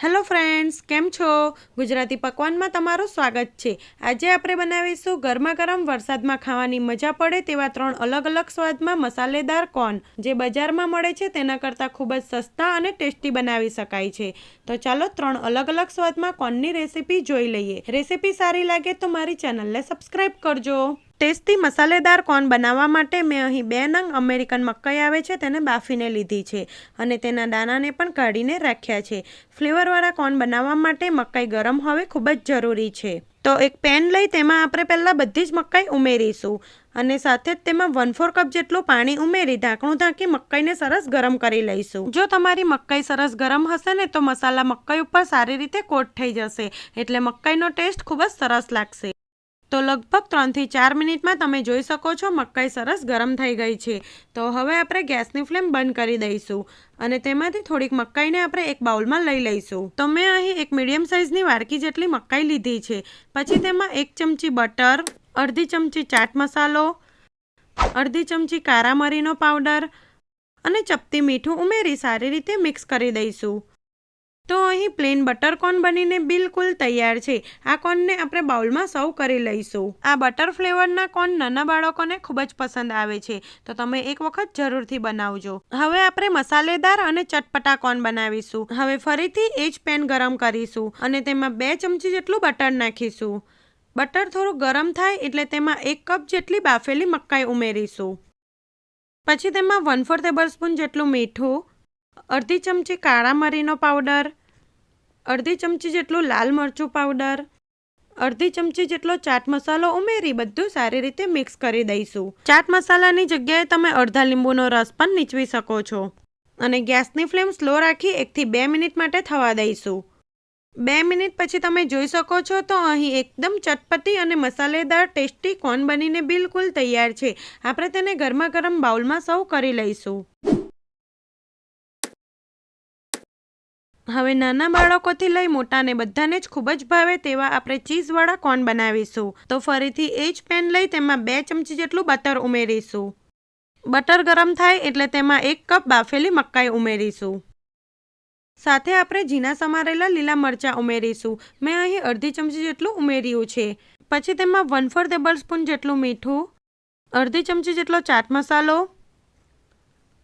Hello friends, केम छो? गुजराती पकवान में तमारुं स्वागत छे। आज आपणे बनावीशुं गरमा गरम वरसाद में खावानी मजा पड़े तेवा 3 अलग अलग स्वाद में मसालेदार कॉर्न जे बजार में मळे छे तेना करता खूब ज सस्ता अने टेस्टी बनावी शकाय छे। तो चलो 3 अलग अलग स्वाद में कॉर्ननी रेसिपी जोई लईए। रेसिपी सारी लागे तो मारी चेनल ने सब्सक्राइब करजो। टेस्टी मसालेदार कॉर्न बनावा माटे मैं अहीं 2 नंग अमेरिकन मकाई आवे छे तेने बाफीने लीधी छे अने तेना दाणाने पण काढीने राख्या छे। फ्लेवरवाळा कॉर्न बनावा माटे मकाई गरम होवी खूब ज जरूरी छे। तो एक पेन लई तेमां आपणे पहेला बधी ज मकाई उमेरीशुं अने साथे ज तेमां 1/4 कप जेटલું पाणी उमेरी ढांकणું ढांकी मकाईने सरस गरम करी लईशुं। जो तमारी मकाई सरस गरम हशे ने तो मसाला मकाई उपर सारी रीते कोट थई जशे एटले मकाईनो टेस्ट खूब ज सरस लागशे। तो लगभग 3 થી 4 मिनिटमां तमे जोई शको छो मकाई सरस गरम थई गई छे। तो हवे आपणे गैसनी फ्लेम बंध करी दईशुं अने तेमांथी थोड़ीक मकाईने आपणे एक बाउलमां लई लईशुं। तो मैं अहीं एक मीडियम साइजनी वाडकी जेटली मकाई लीधी छे। पछी तेमां 1 चमची बटर, अर्धी चमची चाट मसालो, अर्धी चमची कारा मरीनो पाउडर अने चपटी मीठું उमेरी सारी रीते मिक्स करी दईशुं। तो अहीं प्लेन बटर कॉर्न बनीने बिल्कुल तैयार छे। आ कॉर्नने आपणे बाउलमां सर्व करी लईशुं। आ बटर फ्लेवरना कॉर्न नाना बाळकोने खूब ज पसंद आवे छे, तो तमे एक वखत जरूरथी बनावजो। हवे आपणे मसालेदार अने चटपटा कॉर्न बनावीशुं। हवे फरीथी एज पेन गरम करीशुं अने तेमां 2 चमची जेटલું बटर नाखीशुं। बटर थोड़ुं गरम थाय एटले तेमां 1 कप जेटली बाफेली मकाई उमेरीशुं। पछी तेमां 1/4 टेबलस्पून जेटલું मीठું, अर्धी चमची काळा मरीनो पाउडर, अर्धी चमची जेटલું लाल मरचું पाउडर, अर्धी चमची जेटલો चाट मसालो उमेरी बधुं सारी रीते मिक्स करी दईशुं। चाट मसालानी जग्याए तमे अर्धा લીંબુનો रस पण નીચવી શકો છો અને ગેસની ફ્લેમ સ્લો રાખી 1 થી 2 મિનિટ માટે થવા દઈશું। 2 મિનિટ પછી તમે જોઈ શકો છો તો અહીં એકદમ ચટપટી અને મસાલેદાર ટેસ્ટી કોર્ન બનીને બિલકુલ તૈયાર છે। આપણે તેને ગરમા ગરમ બાઉલમાં સર્વ કરી લઈશું। હવે નાના બાળકોથી લઈ મોટાને બધાને જ ખૂબ જ ભાવે તેવા આપણે ચીઝવાળા કોર્ન બનાવીશું। તો ફરીથી એ જ પેન લઈ તેમાં 2 ચમચી જેટલું બટર ઉમેરીશું। બટર ગરમ થાય એટલે તેમાં 1 કપ બાફેલી મકાઈ ઉમેરીશું। સાથે આપણે ઝીણા સમારેલા લીલા મરચાં ઉમેરીશું। મેં અહીં અડધી ચમચી જેટલું ઉમેર્યું છે। પછી તેમાં 1/4 ટેબલસ્પૂન જેટલું મીઠું, અડધી ચમચી જેટલો ચાટ મસાલો,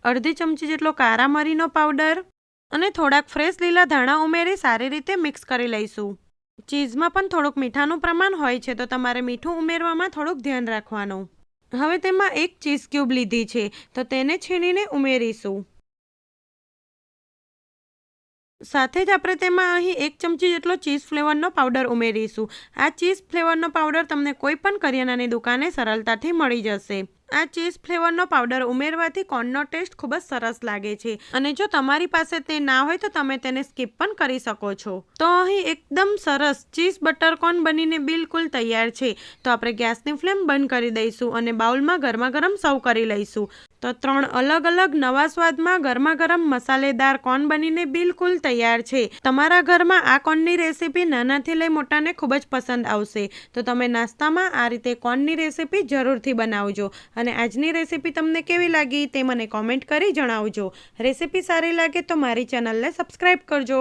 અડધી ચમચી જેટલો કારા મરીનો પાવડર અને થોડાક ફ્રેશ લીલા ધાણા ઉમેરી સારી રીતે મિક્સ કરી લઈશું। ચીઝમાં પણ થોડુંક મીઠાનું પ્રમાણ હોય છે તો તમારે મીઠું ઉમેરવામાં થોડુંક ધ્યાન રાખવાનું। હવે તેમાં 1 ચીઝ ક્યુબ લીધી છે તો તેને છીણીને ઉમેરીશું। સાથે જ આપણે તેમાં અહીં 1 ચમચી જેટલો ચીઝ ફ્લેવરનો પાવડર ઉમેરીશું। આ ચીઝ ફ્લેવરનો પાવડર તમને કોઈ પણ કરિયાણાની દુકાને સરળતાથી મળી જશે। આ ચીઝ ફ્લેવરનો પાવડર ઉમેરવાથી કોર્નનો ટેસ્ટ ખૂબ જ સરસ લાગે છે અને જો તમારી પાસે તે ના હોય તો તમે તેને સ્કીપ પણ કરી શકો છો। તો અહીં એકદમ સરસ ચીઝ બટર કોર્ન બનીને બિલકુલ તૈયાર છે। તો આપણે ગેસની ફ્લેમ બંધ કરી દઈશું અને બાઉલમાં ગરમા ગરમ સર્વ કરી લઈશું। તો 3 अलग अलग नवा स्वाद में गरमा गरम मसालेदार कॉर्न बनीने बिल्कुल तैयार छे। तमारा घर में आ कॉर्ननी रेसिपी नानाथी लई मोटाने खूब ज पसंद आवशे। तो तमे नास्तामां आ रीते कॉर्ननी रेसिपी जरूरथी बनावजो અને આજની રેસિપી તમને કેવી લાગી તે મને કોમેન્ટ કરી જણાવજો। રેસિપી સારી લાગે તો મારી ચેનલને સબસ્ક્રાઇબ કરજો।